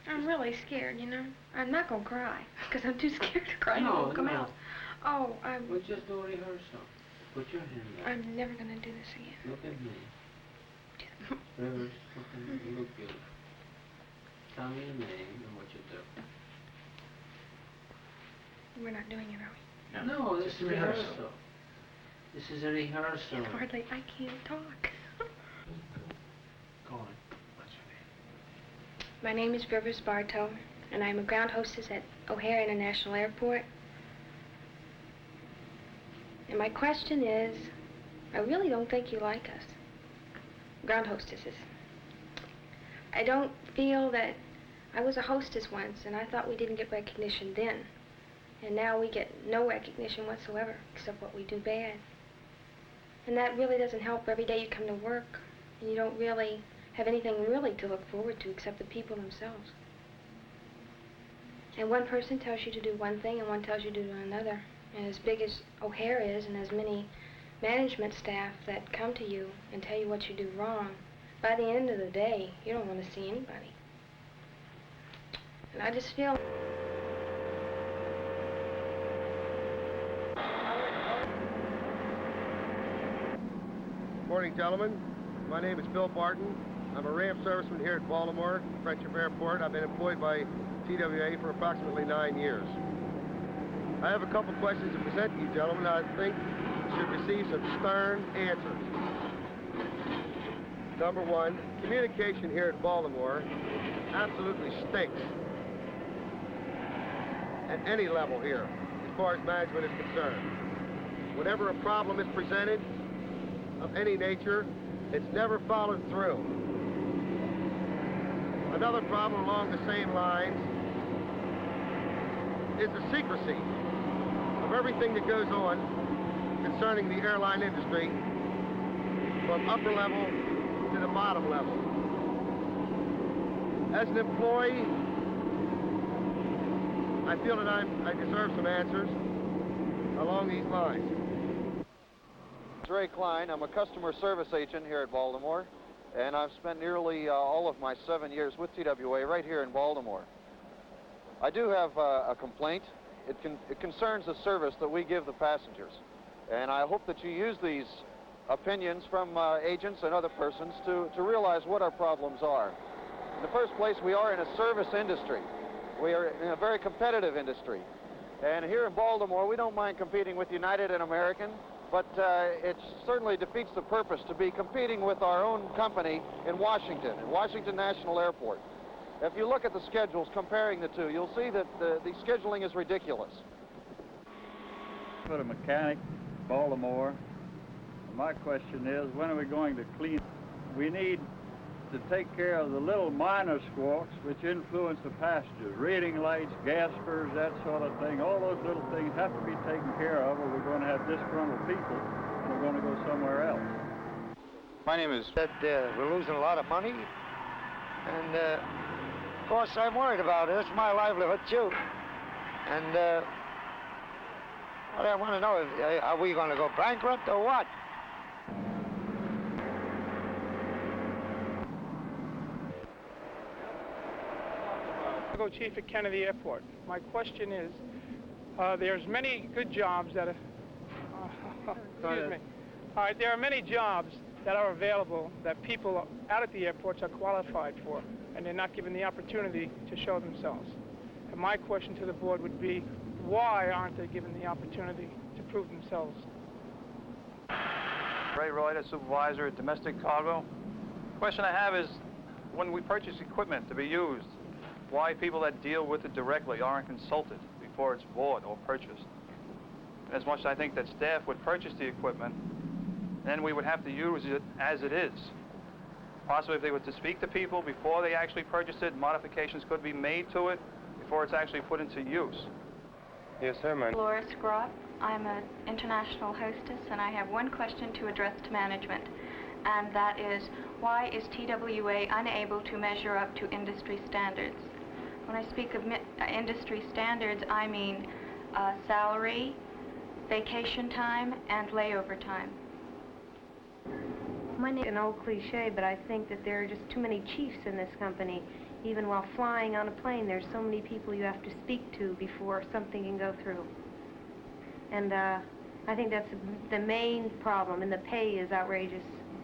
I'm really scared, you know. I'm not gonna cry, because I'm too scared to cry. No, It won't come no. out. Oh, We'll just do a rehearsal. Put your hand up. I'm never gonna do this again. Look at me. Rivers, look at me. You look beautiful. Tell me your name and what you do. We're not doing it, are we? No, this is a rehearsal. This is a rehearsal. Hardly, I can't talk. Go on. What's your name? My name is Rivers Bartow, and I'm a ground hostess at O'Hare International Airport. And my question is, I really don't think you like us, ground hostesses. I don't feel that I was a hostess once, and I thought we didn't get recognition then. And now we get no recognition whatsoever, except what we do bad. And that really doesn't help. Every day you come to work, and you don't really have anything really to look forward to except the people themselves. And one person tells you to do one thing, and one tells you to do another. And as big as O'Hare is, and as many management staff that come to you and tell you what you do wrong, by the end of the day, you don't want to see anybody. And I just feel... Morning, gentlemen. My name is Bill Barton. I'm a ramp serviceman here at Baltimore Friendship Airport. I've been employed by TWA for approximately 9 years. I have a couple questions to present to you, gentlemen. I think you should receive some stern answers. Number one, communication here at Baltimore absolutely stinks. At any level here, as far as management is concerned. Whenever a problem is presented of any nature, it's never followed through. Another problem along the same lines is the secrecy of everything that goes on concerning the airline industry from upper level to the bottom level. As an employee, I feel that I deserve some answers along these lines. Ray Klein. I'm a customer service agent here at Baltimore, and I've spent nearly all of my 7 years with TWA right here in Baltimore. I do have a complaint. It concerns the service that we give the passengers, and I hope that you use these opinions from agents and other persons to realize what our problems are. In the first place, we are in a service industry. We are in a very competitive industry, and here in Baltimore, we don't mind competing with United and American, but it certainly defeats the purpose to be competing with our own company in Washington National Airport. If you look at the schedules comparing the two, you'll see that the scheduling is ridiculous. I'm a mechanic, Baltimore. My question is, when are we going to clean? We need to take care of the little minor squawks which influence the passengers. Reading lights, gaspers, that sort of thing. All those little things have to be taken care of, or we're going to have disgruntled people, and we're going to go somewhere else. My name is... That we're losing a lot of money, and of course I'm worried about it. It's my livelihood too. And what I want to know is, are we going to go bankrupt or what? Chief at Kennedy Airport. My question is, there's many good jobs that are, excuse me. All right, there are many jobs that are available that people out at the airports are qualified for, and they're not given the opportunity to show themselves. And my question to the board would be, why aren't they given the opportunity to prove themselves? Ray Reuter, supervisor at Domestic Cargo. The question I have is, when we purchase equipment to be used, why people that deal with it directly aren't consulted before it's bought or purchased. As much as I think that staff would purchase the equipment, then we would have to use it as it is. Possibly if they were to speak to people before they actually purchase it, modifications could be made to it before it's actually put into use. Yes, sir, ma'am. Laura Scrop. I'm an international hostess, and I have one question to address to management, and that is, why is TWA unable to measure up to industry standards? When I speak of industry standards, I mean salary, vacation time, and layover time. My name is an old cliche, but I think that there are just too many chiefs in this company. Even while flying on a plane, there's so many people you have to speak to before something can go through. And I think that's the main problem, and the pay is outrageous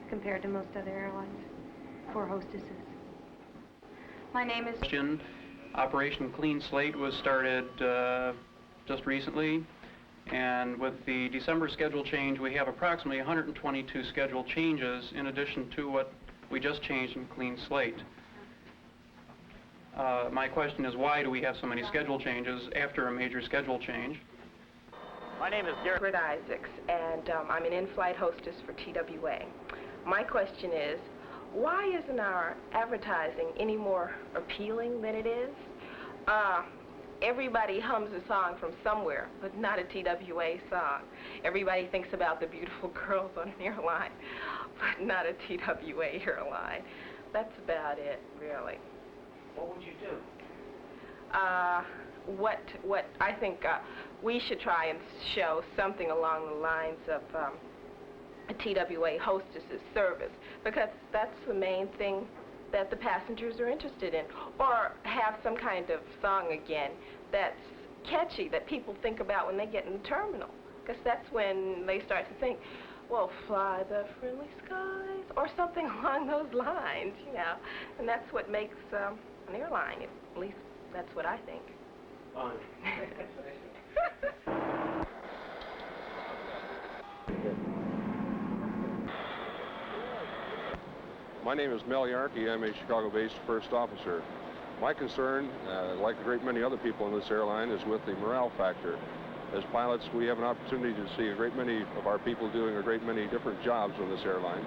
compared to most other airlines for hostesses. My name is... Operation Clean Slate was started just recently, and with the December schedule change, we have approximately 122 schedule changes in addition to what we just changed in Clean Slate. My question is, why do we have so many schedule changes after a major schedule change? My name is Garrett Isaacs, and I'm an in-flight hostess for TWA. My question is, why isn't our advertising any more appealing than it is? Everybody hums a song from somewhere, but not a TWA song. Everybody thinks about the beautiful girls on an airline, but not a TWA airline. That's about it, really. What would you do? What I think we should try and show something along the lines of a TWA hostess's service, because that's the main thing that the passengers are interested in. Or have some kind of song again that's catchy, that people think about when they get in the terminal, because that's when they start to think, well, fly the friendly skies, or something along those lines, you know. And that's what makes an airline, at least that's what I think. My name is Mel Yarkey. I'm a Chicago-based first officer. My concern, like a great many other people in this airline, is with the morale factor. As pilots, we have an opportunity to see a great many of our people doing a great many different jobs on this airline.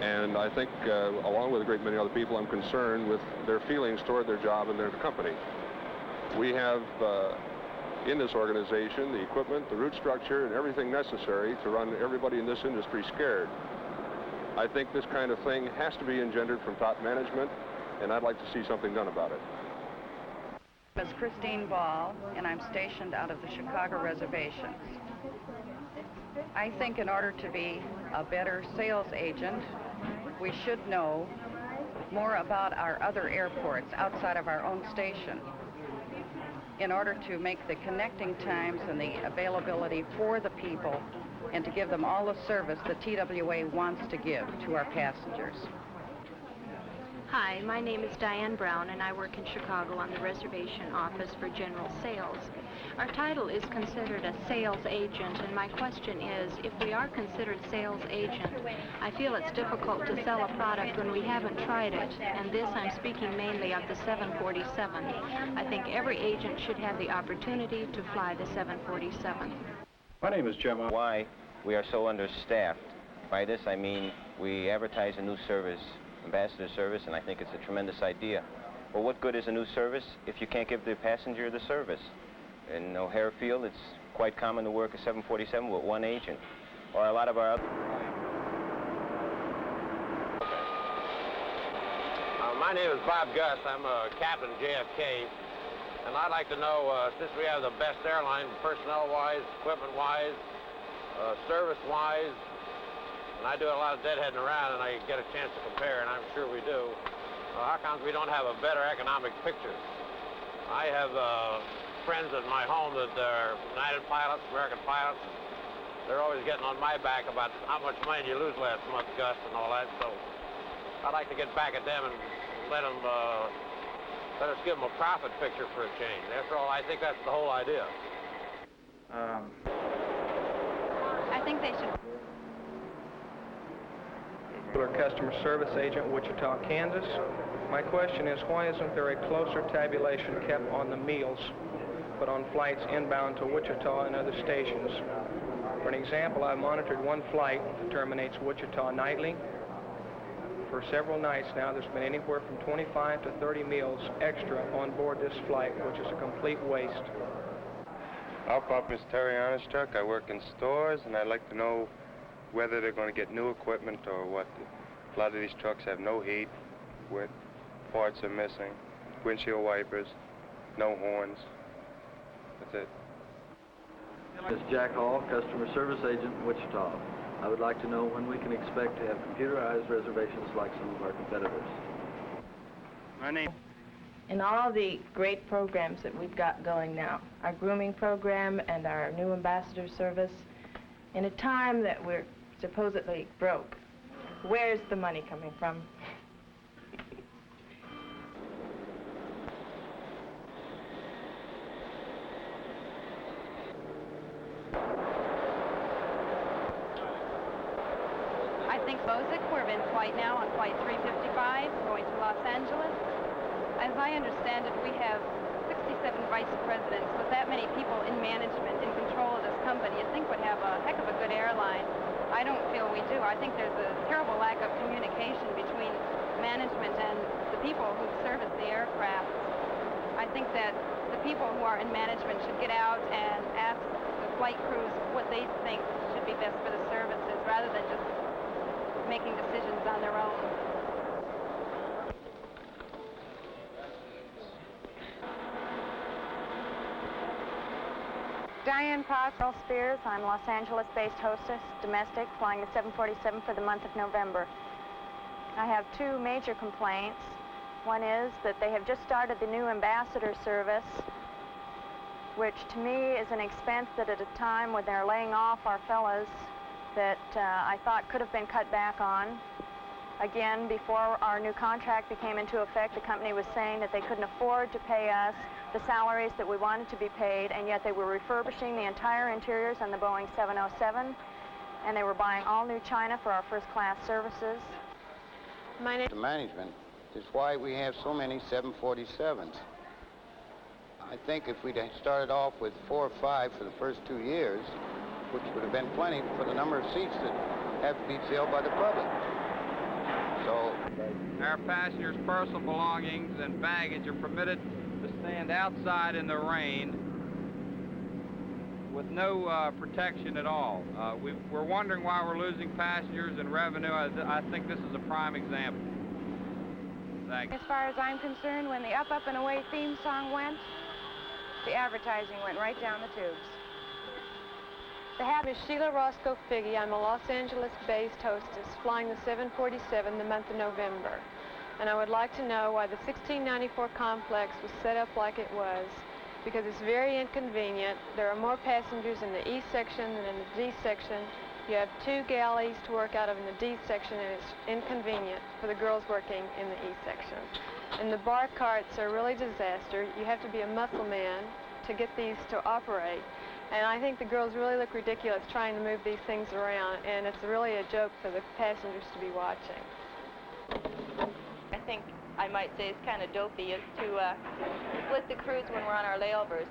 And I think, along with a great many other people, I'm concerned with their feelings toward their job and their company. We have in this organization the equipment, the route structure, and everything necessary to run everybody in this industry scared. I think this kind of thing has to be engendered from top management, and I'd like to see something done about it. My name is Christine Ball, and I'm stationed out of the Chicago reservations. I think in order to be a better sales agent, we should know more about our other airports outside of our own station, in order to make the connecting times and the availability for the people and to give them all the service that TWA wants to give to our passengers. Hi, my name is Diane Brown, and I work in Chicago on the reservation office for general sales. Our title is considered a sales agent, and my question is, if we are considered sales agent, I feel it's difficult to sell a product when we haven't tried it, and this I'm speaking mainly of the 747. I think every agent should have the opportunity to fly the 747. My name is Jim. Why we are so understaffed. By this I mean we advertise a new service, ambassador service, and I think it's a tremendous idea. Well, what good is a new service if you can't give the passenger the service? In O'Hare Field, it's quite common to work a 747 with one agent, or a lot of our other... My name is Bob Gus. I'm a captain JFK, and I'd like to know, since we have the best airline, personnel-wise, equipment-wise, service-wise, and I do a lot of deadheading around, and I get a chance to compare, and I'm sure we do. How come we don't have a better economic picture? I have friends at my home that are United pilots, American pilots. They're always getting on my back about how much money you lose last month, Gus, and all that. So I'd like to get back at them and let us give them a profit picture for a change. After all, I think that's the whole idea. I think they should... Customer service agent, Wichita, Kansas. My question is, why isn't there a closer tabulation kept on the meals, but on flights inbound to Wichita and other stations? For an example, I've monitored one flight that terminates Wichita nightly. For several nights now, there's been anywhere from 25 to 30 meals extra on board this flight, which is a complete waste. Alpop is Terry Arnestruck. I work in stores, and I'd like to know whether they're going to get new equipment or what. A lot of these trucks have no heat, with parts are missing, windshield wipers, no horns. That's it. This is Jack Hall, customer service agent in Wichita. I would like to know when we can expect to have computerized reservations like some of our competitors. My name. And all the great programs that we've got going now, our grooming program and our new ambassador service, in a time that we're supposedly broke, where's the money coming from? I think Bozic, we're in flight now on flight 355, going to Los Angeles. As I understand it, we have 67 vice presidents. With that many people in management, in control of this company, you'd think we'd have a heck of a good airline. I don't feel we do. I think there's a terrible lack of communication between management and the people who service the aircraft. I think that the people who are in management should get out and ask the flight crews what they think should be best for the services, rather than just making decisions on their own. Diane Postel Spears. I'm Los Angeles-based hostess, domestic, flying the 747 for the month of November. I have two major complaints. One is that they have just started the new ambassador service, which to me is an expense that at a time when they're laying off our fellas that I thought could have been cut back on. Again, before our new contract became into effect, the company was saying that they couldn't afford to pay us the salaries that we wanted to be paid, and yet they were refurbishing the entire interiors on the Boeing 707, and they were buying all new china for our first-class services. The management is why we have so many 747s. I think if we'd started off with 4 or 5 for the first 2 years, which would have been plenty for the number of seats that have to be filled by the public. So, our passengers' personal belongings and baggage are permitted to stand outside in the rain with no protection at all. We're wondering why we're losing passengers and revenue. I think this is a prime example. Thank you. As far as I'm concerned, when the Up, Up, and Away theme song went, the advertising went right down the tubes. The name is Sheila Roscoe Figge. I'm a Los Angeles-based hostess flying the 747 the month of November. And I would like to know why the 1694 complex was set up like it was, because it's very inconvenient. There are more passengers in the E section than in the D section. You have 2 galleys to work out of in the D section, and it's inconvenient for the girls working in the E section. And the bar carts are really a disaster. You have to be a muscle man to get these to operate. And I think the girls really look ridiculous trying to move these things around, and it's really a joke for the passengers to be watching. I think I might say it's kind of dopey is to split the crews when we're on our layovers,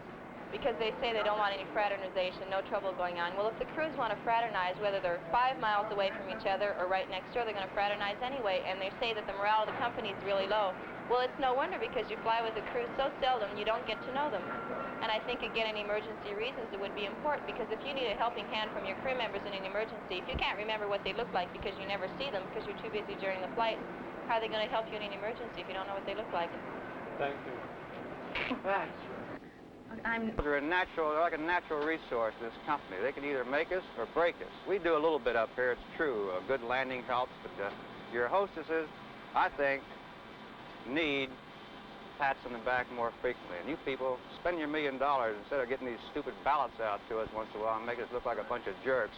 because they say they don't want any fraternization, no trouble going on. Well, if the crews want to fraternize, whether they're 5 miles away from each other or right next door, they're going to fraternize anyway, and they say that the morale of the company is really low. Well, it's no wonder, because you fly with a crew so seldom you don't get to know them. And I think, again, in emergency reasons, it would be important, because if you need a helping hand from your crew members in an emergency, if you can't remember what they look like because you never see them because you're too busy during the flight, how are they going to help you in an emergency if you don't know what they look like? Thank you. Right. They're like a natural resource, this company. They can either make us or break us. We do a little bit up here, it's true. A good landing helps, but your hostesses, I think, need pats on the back more frequently. And you people, spend your $1 million instead of getting these stupid ballots out to us once in a while and make us look like a bunch of jerks.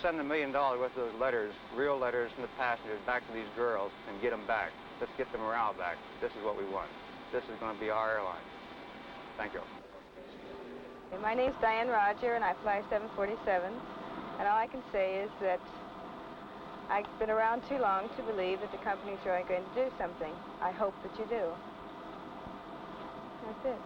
Send $1 million worth of those letters, real letters from the passengers back to these girls and get them back. Let's get the morale back. This is what we want. This is going to be our airline. Thank you. My name's Diane Roger, and I fly 747. And all I can say is that I've been around too long to believe that the company's really going to do something. I hope that you do. That's it.